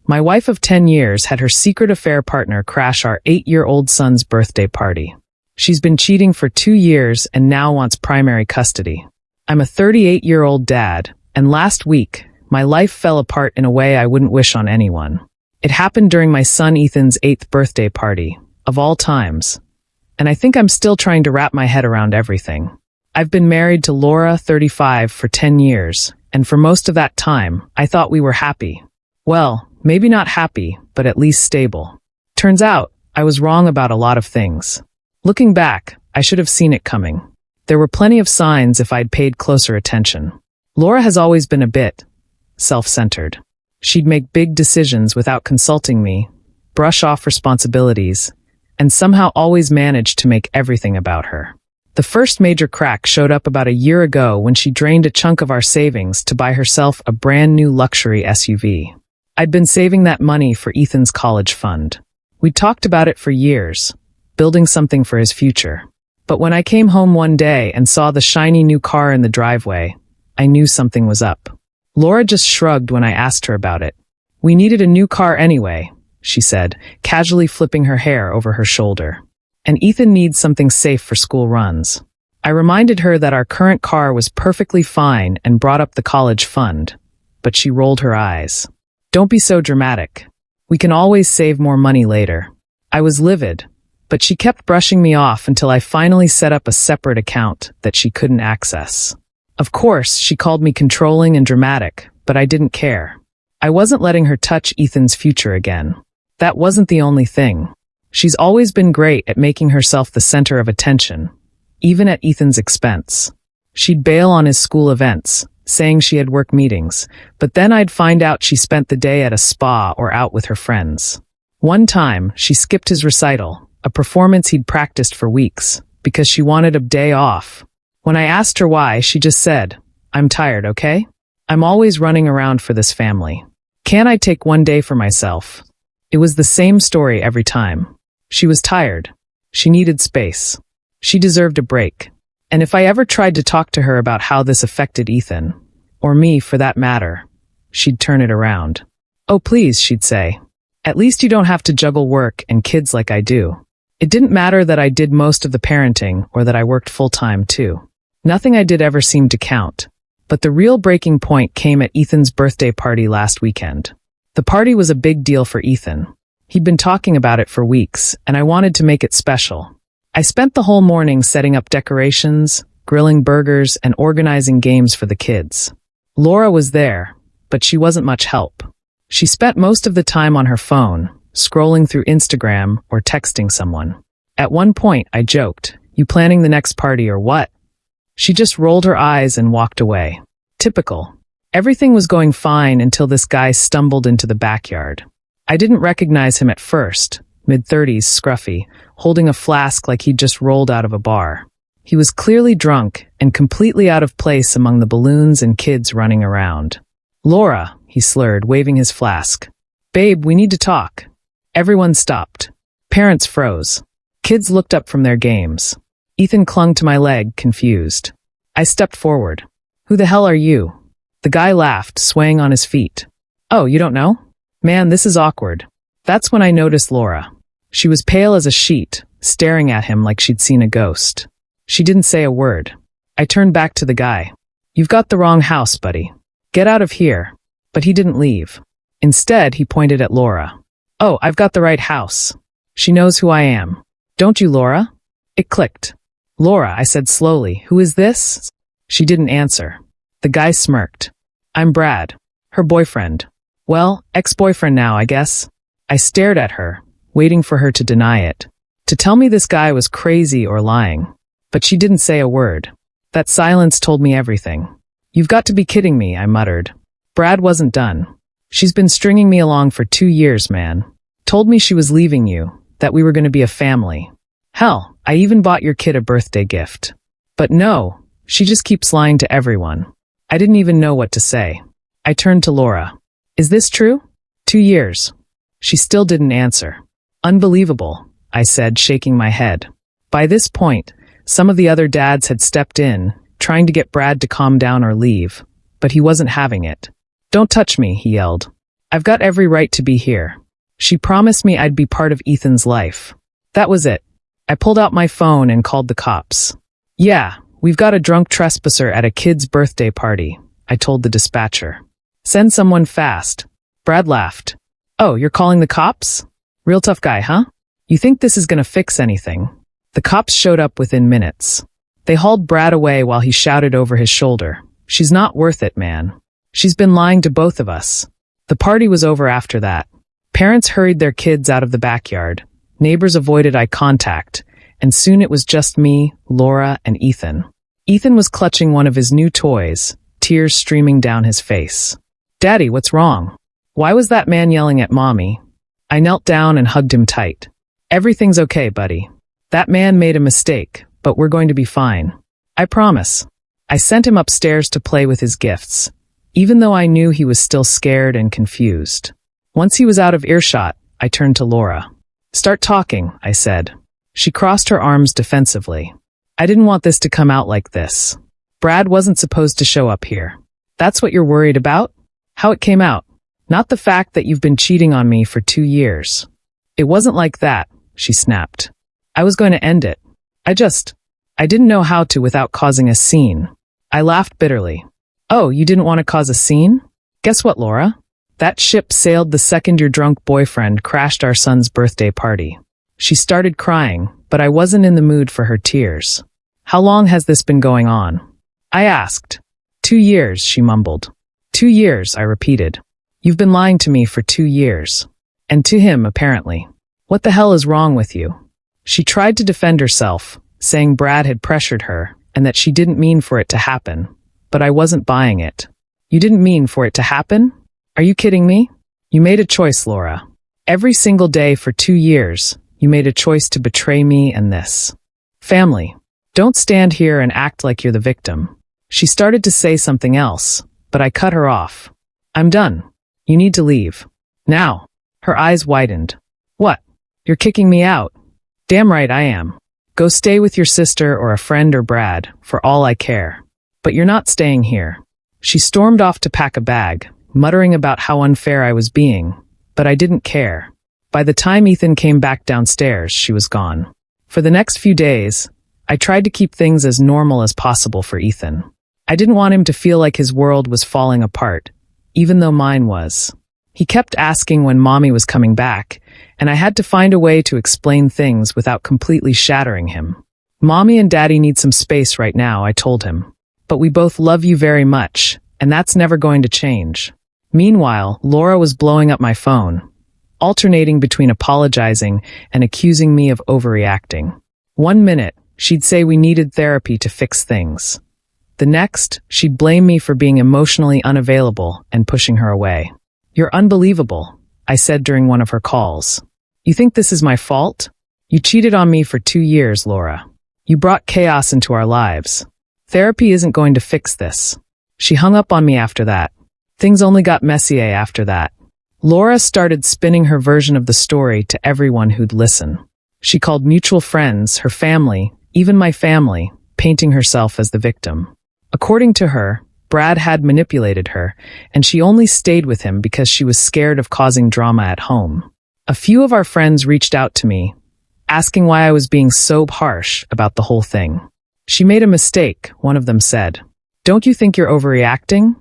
My wife of 10 years had her secret affair partner crash our 8-year-old son's birthday party. She's been cheating for 2 years and now wants primary custody. I'm a 38-year-old dad, and last week, my life fell apart in a way I wouldn't wish on anyone. It happened during my son Ethan's 8th birthday party, of all times. And I think I'm still trying to wrap my head around everything. I've been married to Laura, 35, for 10 years, and for most of that time, I thought we were happy. Well, maybe not happy, but at least stable. Turns out, I was wrong about a lot of things. Looking back, I should have seen it coming. There were plenty of signs if I'd paid closer attention. Laura has always been a bit self-centered. She'd make big decisions without consulting me, brush off responsibilities, and somehow always managed to make everything about her. The first major crack showed up about a year ago when she drained a chunk of our savings to buy herself a brand new luxury SUV. I'd been saving that money for Ethan's college fund. We'd talked about it for years, building something for his future. But when I came home one day and saw the shiny new car in the driveway, I knew something was up. Laura just shrugged when I asked her about it. "We needed a new car anyway," she said, casually flipping her hair over her shoulder. "And Ethan needs something safe for school runs." I reminded her that our current car was perfectly fine and brought up the college fund, but she rolled her eyes. "Don't be so dramatic. We can always save more money later." I was livid, but she kept brushing me off until I finally set up a separate account that she couldn't access. Of course, she called me controlling and dramatic, but I didn't care. I wasn't letting her touch Ethan's future again. That wasn't the only thing. She's always been great at making herself the center of attention, even at Ethan's expense. She'd bail on his school events, saying she had work meetings, but then I'd find out she spent the day at a spa or out with her friends. One time, she skipped his recital, a performance he'd practiced for weeks, because she wanted a day off. When I asked her why, she just said, "I'm tired, okay? I'm always running around for this family. Can't I take one day for myself?" It was the same story every time. She was tired. She needed space. She deserved a break. And if I ever tried to talk to her about how this affected Ethan, or me for that matter, she'd turn it around. "Oh, please," she'd say. "At least you don't have to juggle work and kids like I do." It didn't matter that I did most of the parenting or that I worked full-time too. Nothing I did ever seemed to count. But the real breaking point came at Ethan's birthday party last weekend. The party was a big deal for Ethan. He'd been talking about it for weeks, and I wanted to make it special. I spent the whole morning setting up decorations, grilling burgers, and organizing games for the kids. Laura was there, but she wasn't much help. She spent most of the time on her phone, scrolling through Instagram or texting someone. At one point, I joked, "You planning the next party or what?" She just rolled her eyes and walked away. Typical. Everything was going fine until this guy stumbled into the backyard. I didn't recognize him at first, mid-30s, scruffy, holding a flask like he'd just rolled out of a bar. He was clearly drunk and completely out of place among the balloons and kids running around. "Laura," he slurred, waving his flask. "Babe, we need to talk." Everyone stopped. Parents froze. Kids looked up from their games. Ethan clung to my leg, confused. I stepped forward. "Who the hell are you?" The guy laughed, swaying on his feet. "Oh, you don't know? Man, this is awkward." That's when I noticed Laura. She was pale as a sheet, staring at him like she'd seen a ghost. She didn't say a word. I turned back to the guy. "You've got the wrong house, buddy. Get out of here." But he didn't leave. Instead, he pointed at Laura. "Oh, I've got the right house. She knows who I am. Don't you, Laura?" It clicked. "Laura," I said slowly, "who is this?" She didn't answer. The guy smirked. "I'm Brad. Her boyfriend. Well, ex-boyfriend now, I guess." I stared at her, waiting for her to deny it. To tell me this guy was crazy or lying. But she didn't say a word. That silence told me everything. "You've got to be kidding me," I muttered. Brad wasn't done. "She's been stringing me along for 2 years, man. Told me she was leaving you, that we were going to be a family. Hell, I even bought your kid a birthday gift. But no, she just keeps lying to everyone." I didn't even know what to say. I turned to Laura. "Is this true?" 2 years. She still didn't answer. "Unbelievable," I said, shaking my head. By this point, some of the other dads had stepped in, trying to get Brad to calm down or leave, but he wasn't having it. "Don't touch me," he yelled. I've got every right to be here. She promised me I'd be part of Ethan's life. That was it. I pulled out my phone and called the cops. Yeah, we've got a drunk trespasser at a kid's birthday party, I told the dispatcher. Send someone fast. Brad laughed. Oh, you're calling the cops? Real tough guy, huh? You think this is gonna fix anything? The cops showed up within minutes. They hauled Brad away while he shouted over his shoulder. She's not worth it, man. She's been lying to both of us. The party was over after that. Parents hurried their kids out of the backyard. Neighbors avoided eye contact, and soon it was just me, Laura, and Ethan. Ethan was clutching one of his new toys, tears streaming down his face. Daddy, what's wrong? Why was that man yelling at Mommy? I knelt down and hugged him tight. Everything's okay, buddy. That man made a mistake, but we're going to be fine. I promise. I sent him upstairs to play with his gifts, even though I knew he was still scared and confused. Once he was out of earshot, I turned to Laura. Start talking, I said. She crossed her arms defensively. I didn't want this to come out like this. Brad wasn't supposed to show up here. That's what you're worried about? How it came out. Not the fact that you've been cheating on me for 2 years. It wasn't like that, she snapped. I was going to end it. I didn't know how to without causing a scene. I laughed bitterly. Oh, you didn't want to cause a scene? Guess what, Laura? That ship sailed the second your drunk boyfriend crashed our son's birthday party. She started crying, but I wasn't in the mood for her tears. How long has this been going on? I asked. 2 years, she mumbled. 2 years, I repeated. You've been lying to me for 2 years. And to him, apparently. What the hell is wrong with you? She tried to defend herself, saying Brad had pressured her and that she didn't mean for it to happen. But I wasn't buying it. You didn't mean for it to happen? Are you kidding me? You made a choice, Laura. Every single day for 2 years, you made a choice to betray me and this family. Don't stand here and act like you're the victim. She started to say something else, but I cut her off. I'm done. You need to leave. Now. Her eyes widened. What? You're kicking me out? Damn right I am. Go stay with your sister or a friend or Brad, for all I care. But you're not staying here. She stormed off to pack a bag, muttering about how unfair I was being, but I didn't care. By the time Ethan came back downstairs, she was gone. For the next few days, I tried to keep things as normal as possible for Ethan. I didn't want him to feel like his world was falling apart, even though mine was. He kept asking when Mommy was coming back, and I had to find a way to explain things without completely shattering him. Mommy and Daddy need some space right now, I told him. But we both love you very much, and that's never going to change. Meanwhile, Laura was blowing up my phone, alternating between apologizing and accusing me of overreacting. 1 minute, she'd say we needed therapy to fix things. The next, she'd blame me for being emotionally unavailable and pushing her away. You're unbelievable, I said during one of her calls. You think this is my fault? You cheated on me for 2 years, Laura. You brought chaos into our lives. Therapy isn't going to fix this. She hung up on me after that. Things only got messier after that. Laura started spinning her version of the story to everyone who'd listen. She called mutual friends, her family, even my family, painting herself as the victim. According to her, Brad had manipulated her, and she only stayed with him because she was scared of causing drama at home. A few of our friends reached out to me, asking why I was being so harsh about the whole thing. She made a mistake, one of them said. Don't you think you're overreacting?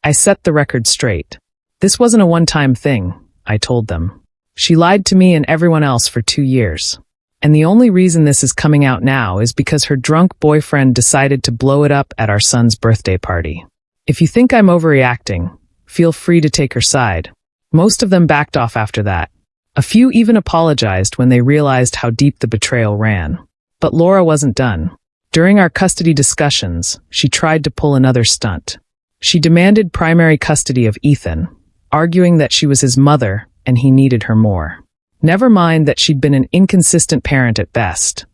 I set the record straight. This wasn't a one-time thing, I told them. She lied to me and everyone else for 2 years. And the only reason this is coming out now is because her drunk boyfriend decided to blow it up at our son's birthday party. If you think I'm overreacting, feel free to take her side. Most of them backed off after that. A few even apologized when they realized how deep the betrayal ran. But Laura wasn't done. During our custody discussions, she tried to pull another stunt. She demanded primary custody of Ethan, arguing that she was his mother and he needed her more. Never mind that she'd been an inconsistent parent at best,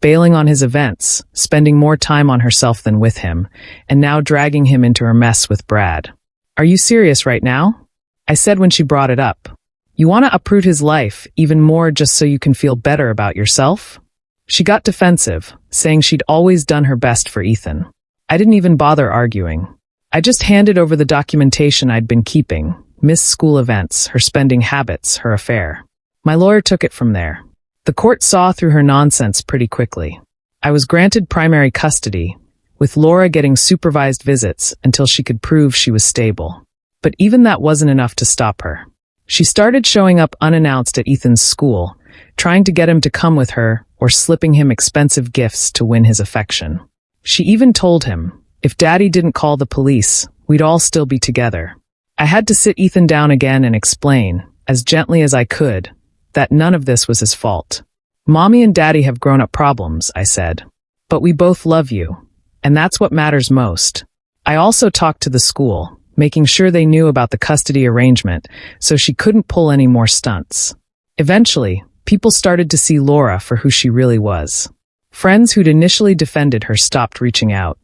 bailing on his events, spending more time on herself than with him, and now dragging him into her mess with Brad. Are you serious right now? I said when she brought it up. You want to uproot his life even more just so you can feel better about yourself? She got defensive, saying she'd always done her best for Ethan. I didn't even bother arguing. I just handed over the documentation I'd been keeping, missed school events, her spending habits, her affair. My lawyer took it from there. The court saw through her nonsense pretty quickly. I was granted primary custody, with Laura getting supervised visits until she could prove she was stable. But even that wasn't enough to stop her. She started showing up unannounced at Ethan's school, trying to get him to come with her or slipping him expensive gifts to win his affection. She even told him, if Daddy didn't call the police, we'd all still be together. I had to sit Ethan down again and explain, as gently as I could, that none of this was his fault. Mommy and Daddy have grown-up problems, I said. But we both love you, and that's what matters most. I also talked to the school, making sure they knew about the custody arrangement, so she couldn't pull any more stunts. Eventually, people started to see Laura for who she really was. Friends who'd initially defended her stopped reaching out.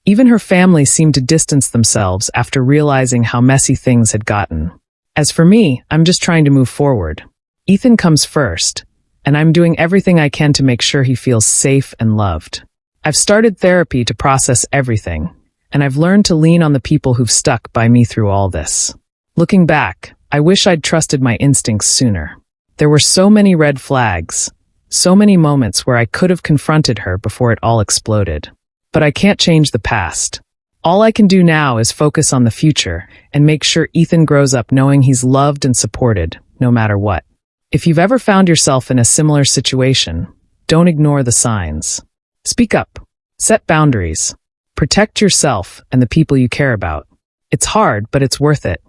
Even her family seemed to distance themselves after realizing how messy things had gotten. As for me, I'm just trying to move forward. Ethan comes first, and I'm doing everything I can to make sure he feels safe and loved. I've started therapy to process everything, and I've learned to lean on the people who've stuck by me through all this. Looking back, I wish I'd trusted my instincts sooner. There were so many red flags, so many moments where I could have confronted her before it all exploded. But I can't change the past. All I can do now is focus on the future and make sure Ethan grows up knowing he's loved and supported, no matter what. If you've ever found yourself in a similar situation, don't ignore the signs. Speak up. Set boundaries. Protect yourself and the people you care about. It's hard, but it's worth it.